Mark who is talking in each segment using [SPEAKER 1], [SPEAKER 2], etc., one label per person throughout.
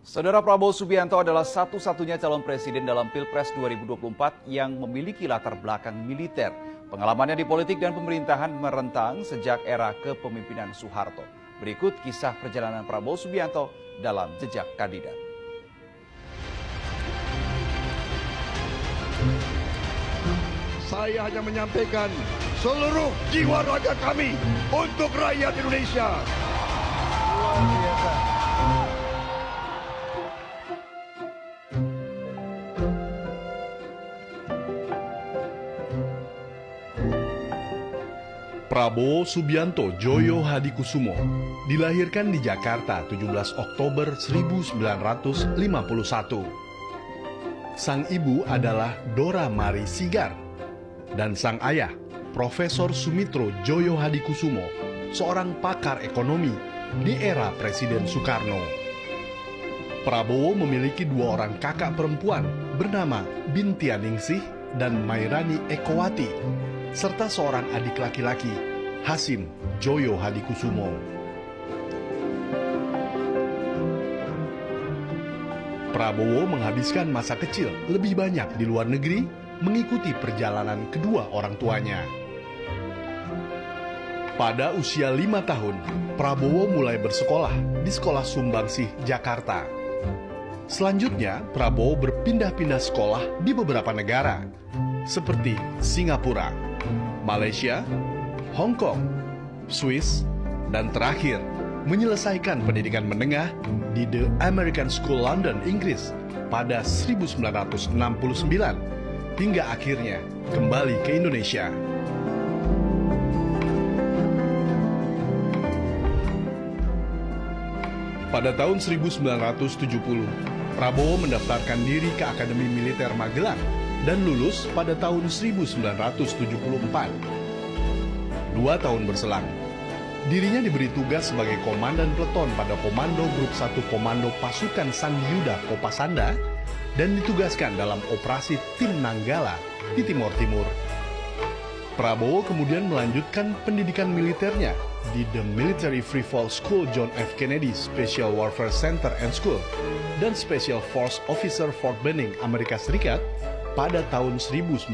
[SPEAKER 1] Saudara Prabowo Subianto adalah satu-satunya calon presiden dalam Pilpres 2024 yang memiliki latar belakang militer. Pengalamannya di politik dan pemerintahan merentang sejak era kepemimpinan Soeharto. Berikut kisah perjalanan Prabowo Subianto dalam jejak kandidat.
[SPEAKER 2] Saya hanya menyampaikan seluruh jiwa raga kami untuk rakyat Indonesia. Luar biasa.
[SPEAKER 3] Prabowo Subianto Djoyo Hadikusumo dilahirkan di Jakarta 17 Oktober 1951. Sang ibu adalah Dora Mari Sigar dan sang ayah Profesor Sumitro Djoyo Hadikusumo, seorang pakar ekonomi di era Presiden Soekarno. Prabowo memiliki dua orang kakak perempuan bernama Bintia Ningsih dan Mairani Ekowati, serta seorang adik laki-laki, Hasim Djoyo Hadikusumo. Prabowo menghabiskan masa kecil lebih banyak di luar negeri, mengikuti perjalanan kedua orang tuanya. Pada usia 5 tahun, Prabowo mulai bersekolah di Sekolah Sumbangsih, Jakarta. Selanjutnya, Prabowo berpindah-pindah sekolah di beberapa negara, seperti Singapura, Malaysia, Hong Kong, Swiss, dan terakhir menyelesaikan pendidikan menengah di The American School London, Inggris pada 1969 hingga akhirnya kembali ke Indonesia. Pada tahun 1970, Prabowo mendaftarkan diri ke Akademi Militer Magelang dan lulus pada tahun 1974. 2 tahun berselang, dirinya diberi tugas sebagai komandan peleton pada Komando Grup 1 Komando Pasukan Sandiuda Kopasanda dan ditugaskan dalam operasi Tim Nanggala di Timor Timur. Prabowo kemudian melanjutkan pendidikan militernya di The Military Free Fall School John F. Kennedy Special Warfare Center and School dan Special Force Officer Fort Benning, Amerika Serikat pada tahun 1981.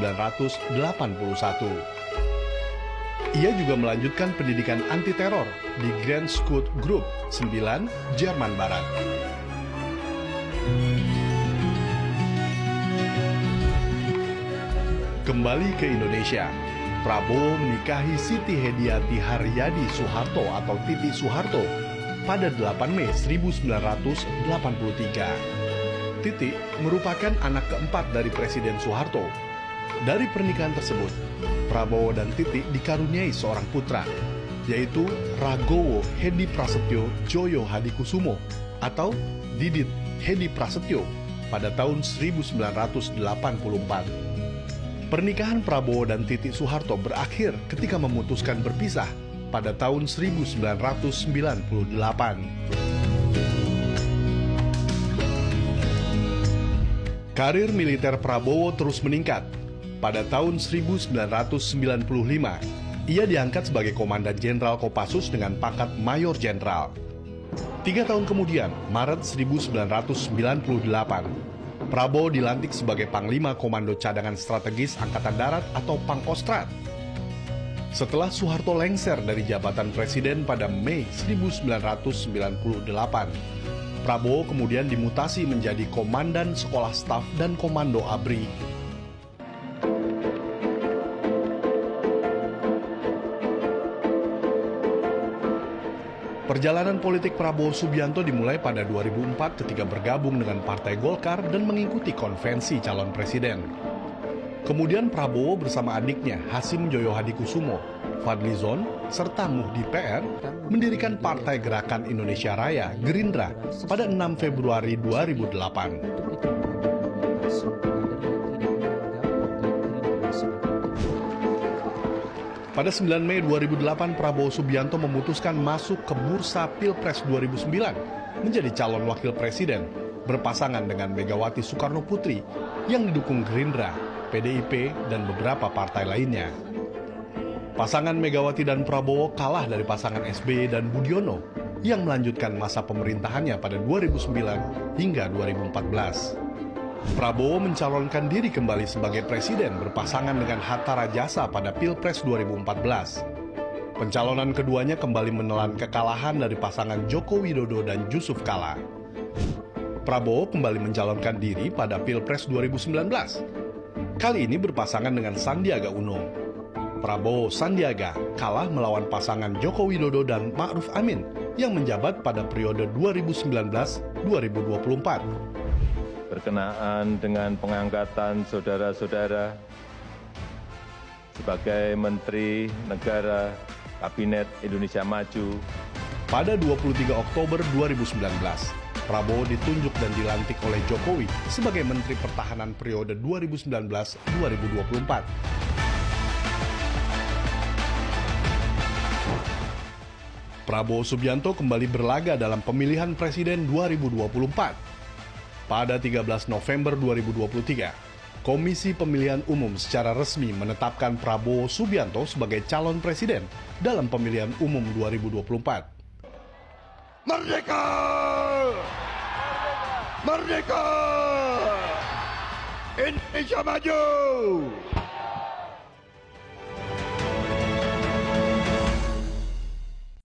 [SPEAKER 3] Ia juga melanjutkan pendidikan anti-teror di Grand Scout Group 9, Jerman Barat. Kembali ke Indonesia, Prabowo menikahi Siti Hediati Haryadi Soeharto atau Titi Soeharto pada 8 Mei 1983. Titi merupakan anak keempat dari Presiden Soeharto. Dari pernikahan tersebut, Prabowo dan Titi dikaruniai seorang putra, yaitu Ragowo Hedi Prasetyo Djoyo Hadikusumo atau Didit Hedi Prasetyo pada tahun 1984. Pernikahan Prabowo dan Titi Soeharto berakhir ketika memutuskan berpisah pada tahun 1998. Karir militer Prabowo terus meningkat. Pada tahun 1995, ia diangkat sebagai Komandan Jenderal Kopassus dengan pangkat Mayor Jenderal. 3 tahun kemudian, Maret 1998, Prabowo dilantik sebagai Panglima Komando Cadangan Strategis Angkatan Darat atau Pangkostrat. Setelah Soeharto lengser dari jabatan Presiden pada Mei 1998, Prabowo kemudian dimutasi menjadi Komandan Sekolah Staf dan Komando ABRI. Perjalanan politik Prabowo Subianto dimulai pada 2004 ketika bergabung dengan Partai Golkar dan mengikuti konvensi calon presiden. Kemudian Prabowo bersama adiknya Hasim Djoyo Hadikusumo, Fadlizon, serta Muhdi PR mendirikan Partai Gerakan Indonesia Raya Gerindra pada 6 Februari 2008. Pada 9 Mei 2008, Prabowo Subianto memutuskan masuk ke bursa Pilpres 2009 menjadi calon wakil presiden berpasangan dengan Megawati Soekarno Putri yang didukung Gerindra, PDIP, dan beberapa partai lainnya. Pasangan Megawati dan Prabowo kalah dari pasangan SBY dan Budiono yang melanjutkan masa pemerintahannya pada 2009 hingga 2014. Prabowo mencalonkan diri kembali sebagai presiden berpasangan dengan Hatta Rajasa pada Pilpres 2014. Pencalonan keduanya kembali menelan kekalahan dari pasangan Joko Widodo dan Yusuf Kala. Prabowo kembali mencalonkan diri pada Pilpres 2019. Kali ini berpasangan dengan Sandiaga Uno. Prabowo Sandiaga kalah melawan pasangan Joko Widodo dan Ma'ruf Amin yang menjabat pada periode 2019-2024.
[SPEAKER 4] Berkenaan dengan pengangkatan saudara-saudara sebagai Menteri Negara Kabinet Indonesia Maju.
[SPEAKER 3] Pada 23 Oktober 2019, Prabowo ditunjuk dan dilantik oleh Jokowi sebagai Menteri Pertahanan periode 2019-2024. Prabowo Subianto kembali berlaga dalam pemilihan Presiden 2024. Pada 13 November 2023, Komisi Pemilihan Umum secara resmi menetapkan Prabowo Subianto sebagai calon presiden dalam pemilihan umum 2024.
[SPEAKER 2] Merdeka! Merdeka! Indonesia maju!